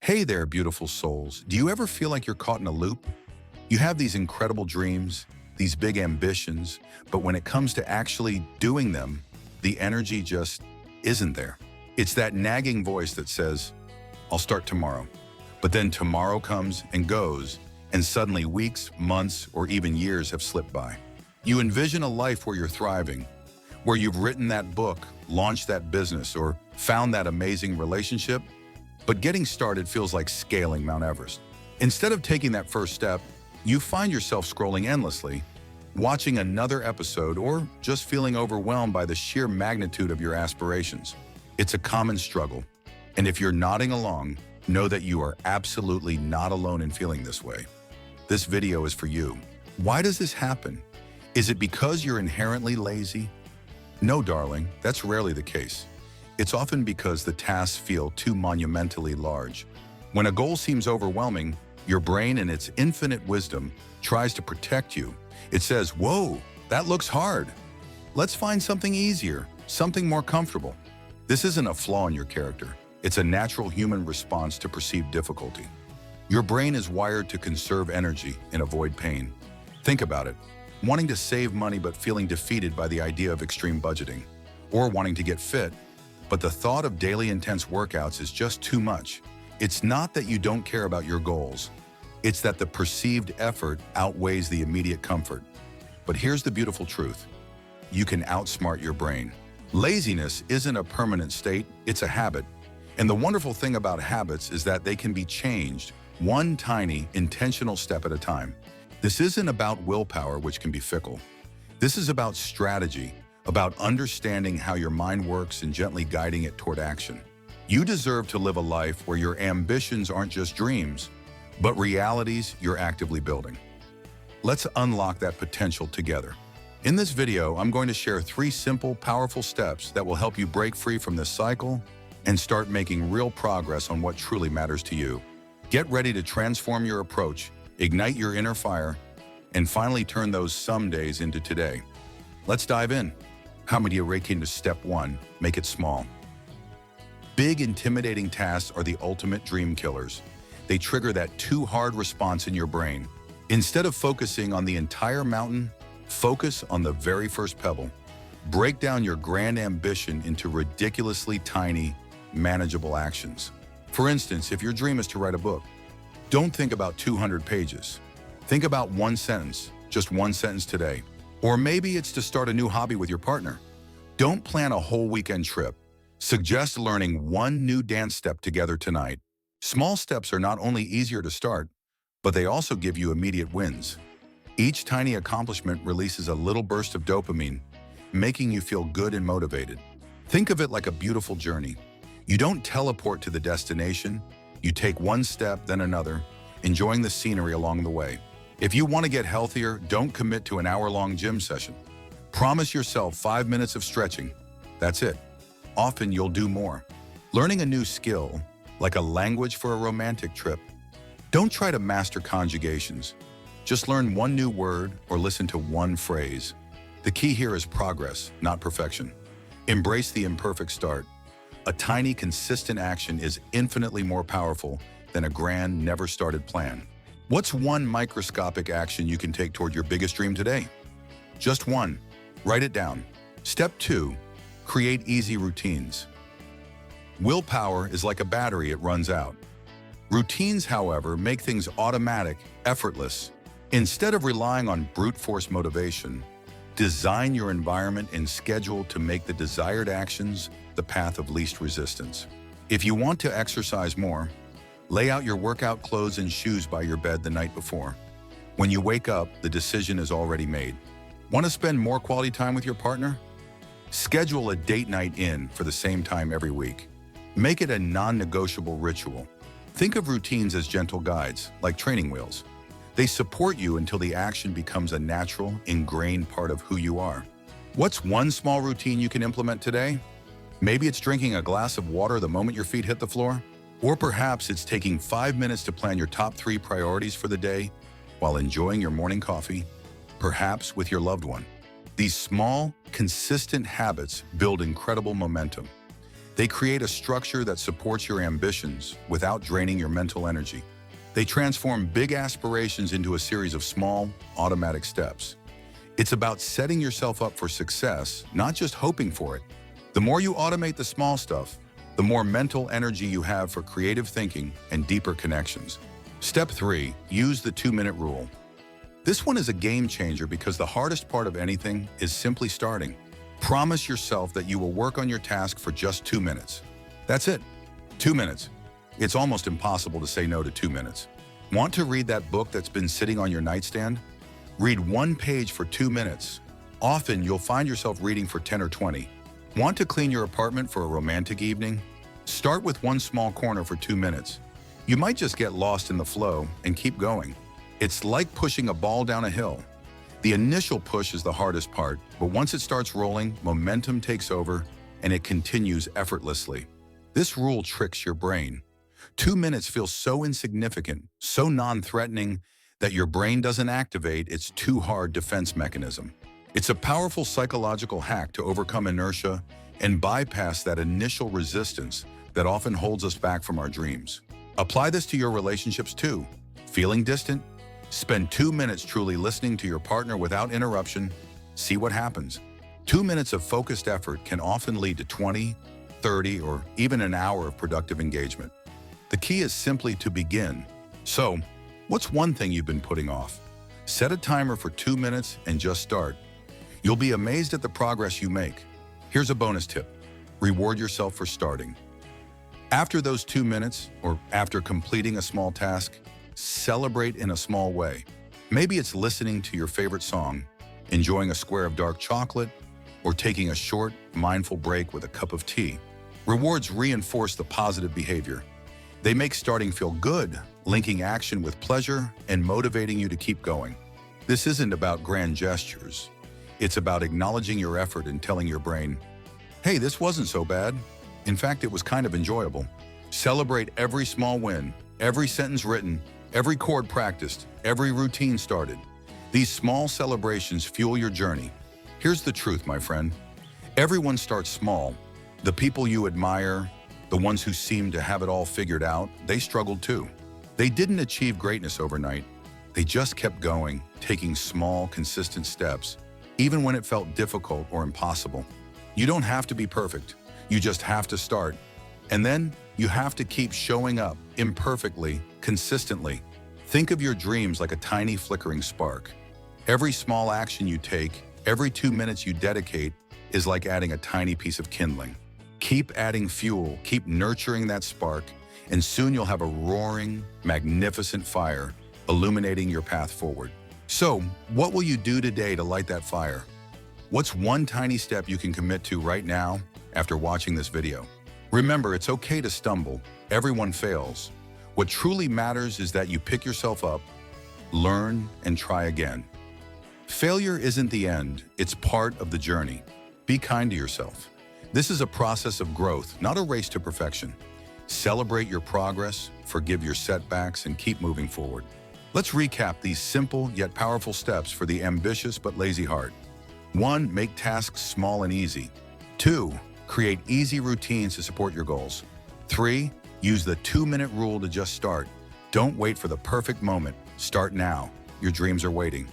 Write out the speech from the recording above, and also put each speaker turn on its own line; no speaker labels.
Hey there, beautiful souls. Do you ever feel like you're caught in a loop? You have these incredible dreams, these big ambitions, but when it comes to actually doing them, the energy just isn't there. It's that nagging voice that says, I'll start tomorrow. But then tomorrow comes and goes, and suddenly weeks, months, or even years have slipped by. You envision a life where you're thriving, where you've written that book, launched that business, or found that amazing relationship, but getting started feels like scaling Mount Everest. Instead of taking that first step, you find yourself scrolling endlessly, watching another episode, or just feeling overwhelmed by the sheer magnitude of your aspirations. It's a common struggle, and if you're nodding along, know that you are absolutely not alone in feeling this way. This video is for you. Why does this happen? Is it because you're inherently lazy? No, darling, that's rarely the case. It's often because the tasks feel too monumentally large. When a goal seems overwhelming, your brain in its infinite wisdom tries to protect you. It says, whoa, that looks hard. Let's find something easier, something more comfortable. This isn't a flaw in your character. It's a natural human response to perceived difficulty. Your brain is wired to conserve energy and avoid pain. Think about it. Wanting to save money but feeling defeated by the idea of extreme budgeting, or wanting to get fit, but the thought of daily intense workouts is just too much. It's not that you don't care about your goals. It's that the perceived effort outweighs the immediate comfort. But here's the beautiful truth. You can outsmart your brain. Laziness isn't a permanent state, it's a habit. And the wonderful thing about habits is that they can be changed one tiny, intentional step at a time. This isn't about willpower, which can be fickle. This is about strategy, about understanding how your mind works and gently guiding it toward action. You deserve to live a life where your ambitions aren't just dreams, but realities you're actively building. Let's unlock that potential together. In this video, I'm going to share 3 simple, powerful steps that will help you break free from this cycle and start making real progress on what truly matters to you. Get ready to transform your approach, ignite your inner fire, and finally turn those some days into today. Let's dive in. How many are ready to step 1, make it small? Big, intimidating tasks are the ultimate dream killers. They trigger that too hard response in your brain. Instead of focusing on the entire mountain, focus on the very first pebble. Break down your grand ambition into ridiculously tiny, manageable actions. For instance, if your dream is to write a book, don't think about 200 pages. Think about one sentence, just one sentence today. Or maybe it's to start a new hobby with your partner. Don't plan a whole weekend trip. Suggest learning one new dance step together tonight. Small steps are not only easier to start, but they also give you immediate wins. Each tiny accomplishment releases a little burst of dopamine, making you feel good and motivated. Think of it like a beautiful journey. You don't teleport to the destination. You take one step, then another, enjoying the scenery along the way. If you want to get healthier, don't commit to an hour-long gym session. Promise yourself 5 minutes of stretching. That's it. Often you'll do more. Learning a new skill, like a language for a romantic trip. Don't try to master conjugations. Just learn one new word or listen to one phrase. The key here is progress, not perfection. Embrace the imperfect start. A tiny, consistent action is infinitely more powerful than a grand, never-started plan. What's one microscopic action you can take toward your biggest dream today? Just one. Write it down. Step 2, create easy routines. Willpower is like a battery, it runs out. Routines, however, make things automatic, effortless. Instead of relying on brute force motivation, design your environment and schedule to make the desired actions the path of least resistance. If you want to exercise more, lay out your workout clothes and shoes by your bed the night before. When you wake up, the decision is already made. Want to spend more quality time with your partner? Schedule a date night in for the same time every week. Make it a non-negotiable ritual. Think of routines as gentle guides, like training wheels. They support you until the action becomes a natural, ingrained part of who you are. What's one small routine you can implement today? Maybe it's drinking a glass of water the moment your feet hit the floor. Or perhaps it's taking 5 minutes to plan your top 3 priorities for the day while enjoying your morning coffee, perhaps with your loved one. These small, consistent habits build incredible momentum. They create a structure that supports your ambitions without draining your mental energy. They transform big aspirations into a series of small, automatic steps. It's about setting yourself up for success, not just hoping for it. The more you automate the small stuff, the more mental energy you have for creative thinking and deeper connections. Step 3, use the 2-minute rule. This one is a game changer because the hardest part of anything is simply starting. Promise yourself that you will work on your task for just 2 minutes. That's it. 2 minutes. It's almost impossible to say no to 2 minutes. Want to read that book that's been sitting on your nightstand? Read 1 page for 2 minutes. Often you'll find yourself reading for 10 or 20. Want to clean your apartment for a romantic evening? Start with one small corner for 2 minutes. You might just get lost in the flow and keep going. It's like pushing a ball down a hill. The initial push is the hardest part, but once it starts rolling, momentum takes over and it continues effortlessly. This rule tricks your brain. 2 minutes feels so insignificant, so non-threatening, that your brain doesn't activate its too hard defense mechanism. It's a powerful psychological hack to overcome inertia and bypass that initial resistance that often holds us back from our dreams. Apply this to your relationships too. Feeling distant? Spend 2 minutes truly listening to your partner without interruption. See what happens. 2 minutes of focused effort can often lead to 20, 30, or even an hour of productive engagement. The key is simply to begin. So, what's one thing you've been putting off? Set a timer for 2 minutes and just start. You'll be amazed at the progress you make. Here's a bonus tip. Reward yourself for starting. After those 2 minutes, or after completing a small task, celebrate in a small way. Maybe it's listening to your favorite song, enjoying a square of dark chocolate, or taking a short, mindful break with a cup of tea. Rewards reinforce the positive behavior. They make starting feel good, linking action with pleasure and motivating you to keep going. This isn't about grand gestures. It's about acknowledging your effort and telling your brain, hey, this wasn't so bad. In fact, it was kind of enjoyable. Celebrate every small win, every sentence written, every chord practiced, every routine started. These small celebrations fuel your journey. Here's the truth, my friend. Everyone starts small. The people you admire, the ones who seem to have it all figured out, they struggled too. They didn't achieve greatness overnight. They just kept going, taking small, consistent steps, even when it felt difficult or impossible. You don't have to be perfect. You just have to start. And then you have to keep showing up imperfectly, consistently. Think of your dreams like a tiny flickering spark. Every small action you take, every 2 minutes you dedicate, is like adding a tiny piece of kindling. Keep adding fuel, keep nurturing that spark, and soon you'll have a roaring, magnificent fire illuminating your path forward. So, what will you do today to light that fire? What's one tiny step you can commit to right now after watching this video? Remember, it's okay to stumble. Everyone fails. What truly matters is that you pick yourself up, learn, and try again. Failure isn't the end, it's part of the journey. Be kind to yourself. This is a process of growth, not a race to perfection. Celebrate your progress, forgive your setbacks, and keep moving forward. Let's recap these simple yet powerful steps for the ambitious but lazy heart. 1. Make tasks small and easy. 2. Create easy routines to support your goals. 3. Use the 2-minute rule to just start. Don't wait for the perfect moment. Start now. Your dreams are waiting.